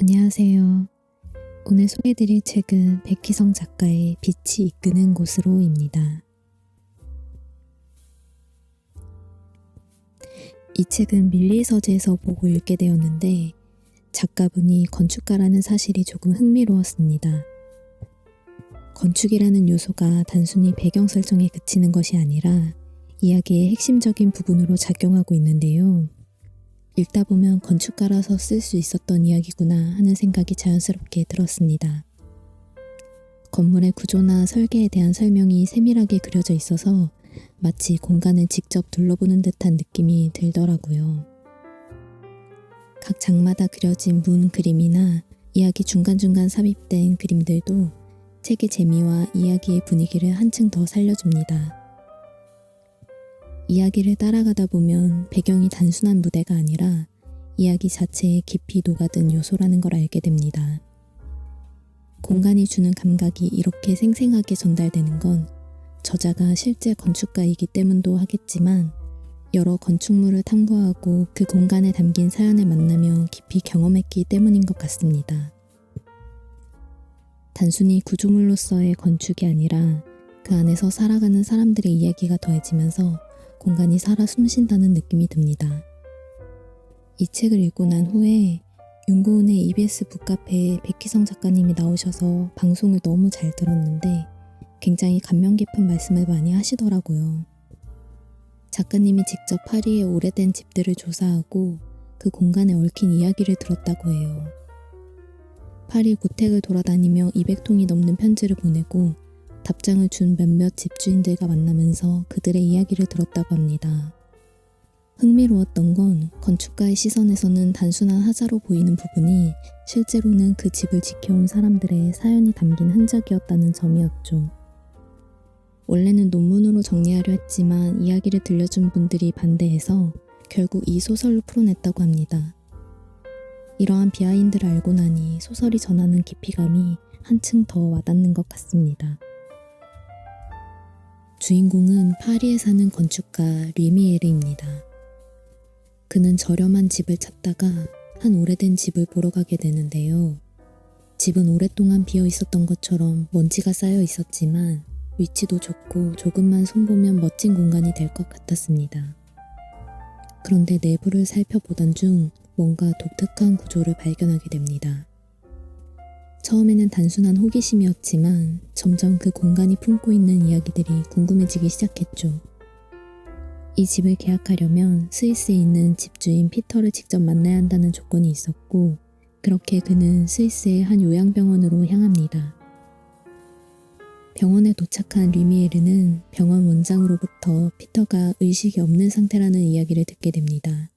안녕하세요. 오늘 소개해드릴 책은 백희성 작가의 빛이 이끄는 곳으로입니다. 이 책은 밀리서재에서 보고 읽게 되었는데 작가분이 건축가라는 사실이 조금 흥미로웠습니다. 건축이라는 요소가 단순히 배경 설정에 그치는 것이 아니라 이야기의 핵심적인 부분으로 작용하고 있는데요. 읽다 보면 건축가라서 쓸 수 있었던 이야기구나 하는 생각이 자연스럽게 들었습니다. 건물의 구조나 설계에 대한 설명이 세밀하게 그려져 있어서 마치 공간을 직접 둘러보는 듯한 느낌이 들더라고요. 각 장마다 그려진 문 그림이나 이야기 중간중간 삽입된 그림들도 책의 재미와 이야기의 분위기를 한층 더 살려줍니다. 이야기를 따라가다 보면 배경이 단순한 무대가 아니라 이야기 자체에 깊이 녹아든 요소라는 걸 알게 됩니다. 공간이 주는 감각이 이렇게 생생하게 전달되는 건 저자가 실제 건축가이기 때문도 하겠지만 여러 건축물을 탐구하고 그 공간에 담긴 사연을 만나며 깊이 경험했기 때문인 것 같습니다. 단순히 구조물로서의 건축이 아니라 그 안에서 살아가는 사람들의 이야기가 더해지면서 공간이 살아 숨쉰다는 느낌이 듭니다. 이 책을 읽고 난 후에 윤고은의 EBS 북카페에 백희성 작가님이 나오셔서 방송을 너무 잘 들었는데 굉장히 감명 깊은 말씀을 많이 하시더라고요. 작가님이 직접 파리의 오래된 집들을 조사하고 그 공간에 얽힌 이야기를 들었다고 해요. 파리 고택을 돌아다니며 200통이 넘는 편지를 보내고 답장을 준 몇몇 집주인들과 만나면서 그들의 이야기를 들었다고 합니다. 흥미로웠던 건 건축가의 시선에서는 단순한 하자로 보이는 부분이 실제로는 그 집을 지켜온 사람들의 사연이 담긴 흔적이었다는 점이었죠. 원래는 논문으로 정리하려 했지만 이야기를 들려준 분들이 반대해서 결국 이 소설로 풀어냈다고 합니다. 이러한 비하인드를 알고 나니 소설이 전하는 깊이감이 한층 더 와닿는 것 같습니다. 주인공은 파리에 사는 건축가 류미에르입니다. 그는 저렴한 집을 찾다가 한 오래된 집을 보러 가게 되는데요. 집은 오랫동안 비어 있었던 것처럼 먼지가 쌓여 있었지만 위치도 좋고 조금만 손보면 멋진 공간이 될 것 같았습니다. 그런데 내부를 살펴보던 중 뭔가 독특한 구조를 발견하게 됩니다. 처음에는 단순한 호기심이었지만 점점 그 공간이 품고 있는 이야기들이 궁금해지기 시작했죠. 이 집을 계약하려면 스위스에 있는 집주인 피터를 직접 만나야 한다는 조건이 있었고 그렇게 그는 스위스의 한 요양병원으로 향합니다. 병원에 도착한 류미에르는 병원 원장으로부터 피터가 의식이 없는 상태라는 이야기를 듣게 됩니다.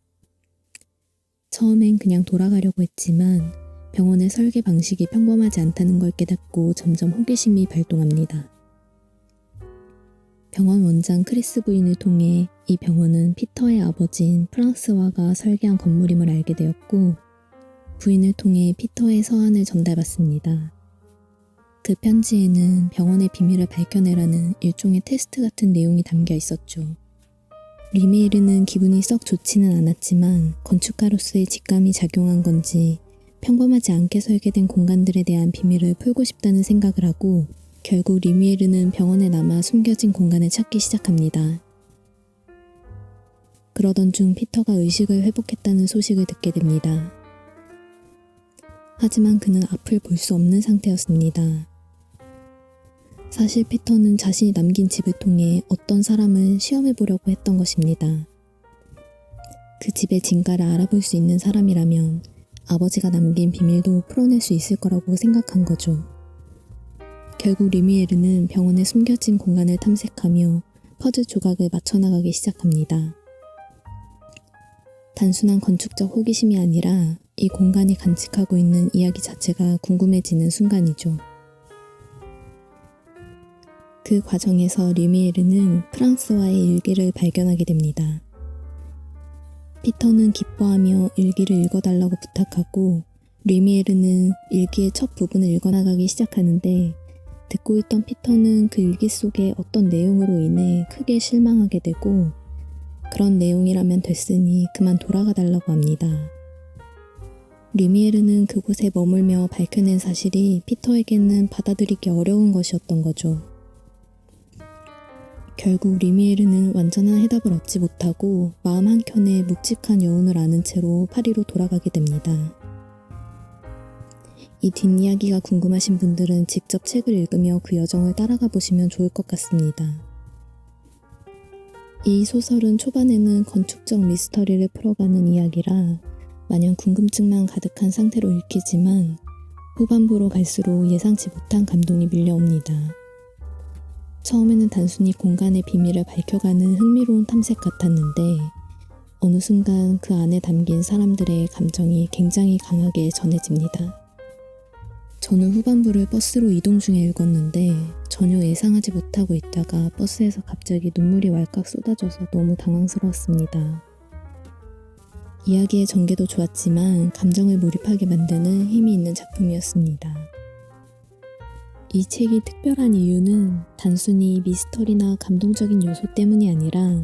처음엔 그냥 돌아가려고 했지만 병원의 설계 방식이 평범하지 않다는 걸 깨닫고 점점 호기심이 발동합니다. 병원 원장 크리스 부인을 통해 이 병원은 피터의 아버지인 프랑스와가 설계한 건물임을 알게 되었고 부인을 통해 피터의 서한을 전달받습니다. 그 편지에는 병원의 비밀을 밝혀내라는 일종의 테스트 같은 내용이 담겨 있었죠. 류미에르는 기분이 썩 좋지는 않았지만 건축가로서의 직감이 작용한 건지 평범하지 않게 설계된 공간들에 대한 비밀을 풀고 싶다는 생각을 하고 결국 류미에르는 병원에 남아 숨겨진 공간을 찾기 시작합니다. 그러던 중 피터가 의식을 회복했다는 소식을 듣게 됩니다. 하지만 그는 앞을 볼 수 없는 상태였습니다. 사실 피터는 자신이 남긴 집을 통해 어떤 사람을 시험해보려고 했던 것입니다. 그 집의 진가를 알아볼 수 있는 사람이라면 아버지가 남긴 비밀도 풀어낼 수 있을 거라고 생각한 거죠. 결국 류미에르는 병원에 숨겨진 공간을 탐색하며 퍼즐 조각을 맞춰나가기 시작합니다. 단순한 건축적 호기심이 아니라 이 공간이 간직하고 있는 이야기 자체가 궁금해지는 순간이죠. 그 과정에서 류미에르는 프랑스와의 일기를 발견하게 됩니다. 피터는 기뻐하며 일기를 읽어달라고 부탁하고 류미에르는 일기의 첫 부분을 읽어나가기 시작하는데 듣고 있던 피터는 그 일기 속에 어떤 내용으로 인해 크게 실망하게 되고 그런 내용이라면 됐으니 그만 돌아가 달라고 합니다. 리미에르는 그곳에 머물며 밝혀낸 사실이 피터에게는 받아들이기 어려운 것이었던 거죠. 결국 리미에르는 완전한 해답을 얻지 못하고 마음 한켠에 묵직한 여운을 아는 채로 파리로 돌아가게 됩니다. 이 뒷이야기가 궁금하신 분들은 직접 책을 읽으며 그 여정을 따라가 보시면 좋을 것 같습니다. 이 소설은 초반에는 건축적 미스터리를 풀어가는 이야기라 마냥 궁금증만 가득한 상태로 읽히지만 후반부로 갈수록 예상치 못한 감동이 밀려옵니다. 처음에는 단순히 공간의 비밀을 밝혀가는 흥미로운 탐색 같았는데 어느 순간 그 안에 담긴 사람들의 감정이 굉장히 강하게 전해집니다. 저는 후반부를 버스로 이동 중에 읽었는데 전혀 예상하지 못하고 있다가 버스에서 갑자기 눈물이 왈칵 쏟아져서 너무 당황스러웠습니다. 이야기의 전개도 좋았지만 감정을 몰입하게 만드는 힘이 있는 작품이었습니다. 이 책이 특별한 이유는 단순히 미스터리나 감동적인 요소 때문이 아니라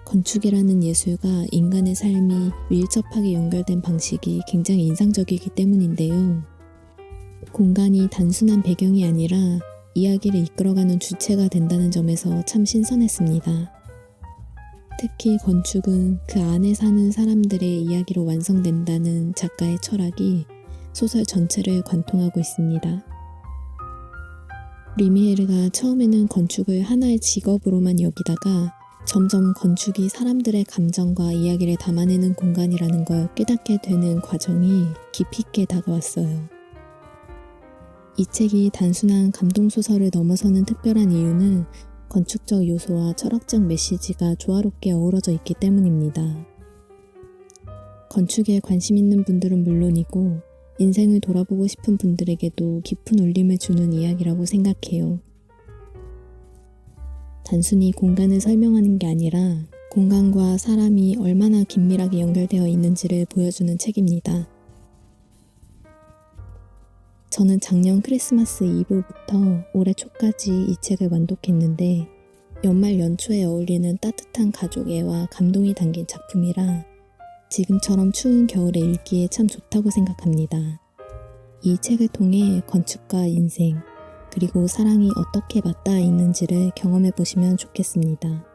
건축이라는 예술과 인간의 삶이 밀접하게 연결된 방식이 굉장히 인상적이기 때문인데요. 공간이 단순한 배경이 아니라 이야기를 이끌어가는 주체가 된다는 점에서 참 신선했습니다. 특히 건축은 그 안에 사는 사람들의 이야기로 완성된다는 작가의 철학이 소설 전체를 관통하고 있습니다. 리미에르가 처음에는 건축을 하나의 직업으로만 여기다가 점점 건축이 사람들의 감정과 이야기를 담아내는 공간이라는 걸 깨닫게 되는 과정이 깊이 있게 다가왔어요. 이 책이 단순한 감동소설을 넘어서는 특별한 이유는 건축적 요소와 철학적 메시지가 조화롭게 어우러져 있기 때문입니다. 건축에 관심 있는 분들은 물론이고 인생을 돌아보고 싶은 분들에게도 깊은 울림을 주는 이야기라고 생각해요. 단순히 공간을 설명하는 게 아니라 공간과 사람이 얼마나 긴밀하게 연결되어 있는지를 보여주는 책입니다. 저는 작년 크리스마스 이브부터 올해 초까지 이 책을 완독했는데 연말 연초에 어울리는 따뜻한 가족애와 감동이 담긴 작품이라 지금처럼 추운 겨울에 읽기에 참 좋다고 생각합니다. 이 책을 통해 건축과 인생, 그리고 사랑이 어떻게 맞닿아 있는지를 경험해 보시면 좋겠습니다.